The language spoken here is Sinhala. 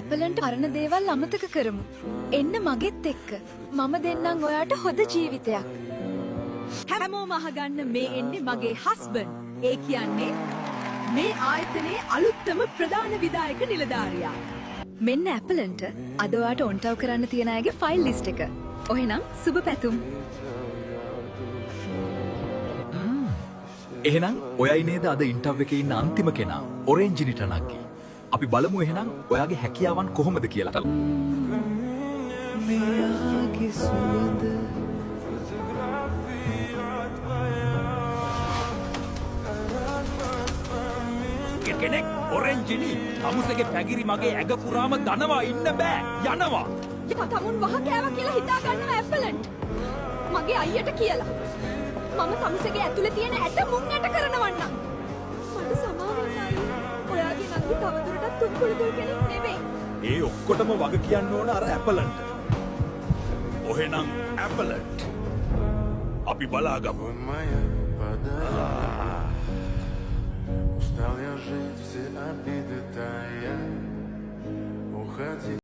ඇපලන්ට අරණ දේවල් අමතක කරමු. එන්න මගෙත් එක්ක. මම දෙන්නම් ඔයාට හොඳ ජීවිතයක්. හැමෝම අහගන්න මේ එන්නේ මගේ හස්බන්ඩ්. ඒ කියන්නේ මේ ආයතනයේ අලුත්ම ප්‍රධාන විධායක නිලධාරියා. මෙන්න ඇපලන්ට අද ඔයාට ඔන්ටව් කරන්න තියෙන අයගේ ෆයිල් ලිස්ට් එක. ඔහෙනම් සුබ පැතුම්. එහෙනම් ඔයයි නේද අද ඉන්ටර්වයුව එකේ ඉන්න අන්තිම කෙනා ඔරෙන්ජ් නිටනක්ගේ. අපි බලමු එහෙනම් ඔයාගේ හැකියාවන් කොහොමද කියලා. කෙනෙක් ඔරෙන්ජිනි තමුසගේ පැගිරි මගේ ඇඟ පුරාම දනවා ඉන්න බෑ යනවා. තමුන් වහ කෑවා කියලා හිතා ගන්නවා ඇපලන්ට්. මගේ අයියට කියලා. මම තමුසගේ ඇතුලේ තියෙන ඇට මුං ඇට කරනවන්නම්. මට සමාව වෙන්න අයියා. ඔයාගේ නංගි තවදුරටත් තුම්කුළුකුල් කෙනෙක් නෙවෙයි. ඒ ඔක්කොටම වග කියන්න ඕන අර ඇපලන්ට. ඔහෙනම් ඇපලන්ට්. අපි බලාගමු. Устал я жить, все обиды тая. Уходи.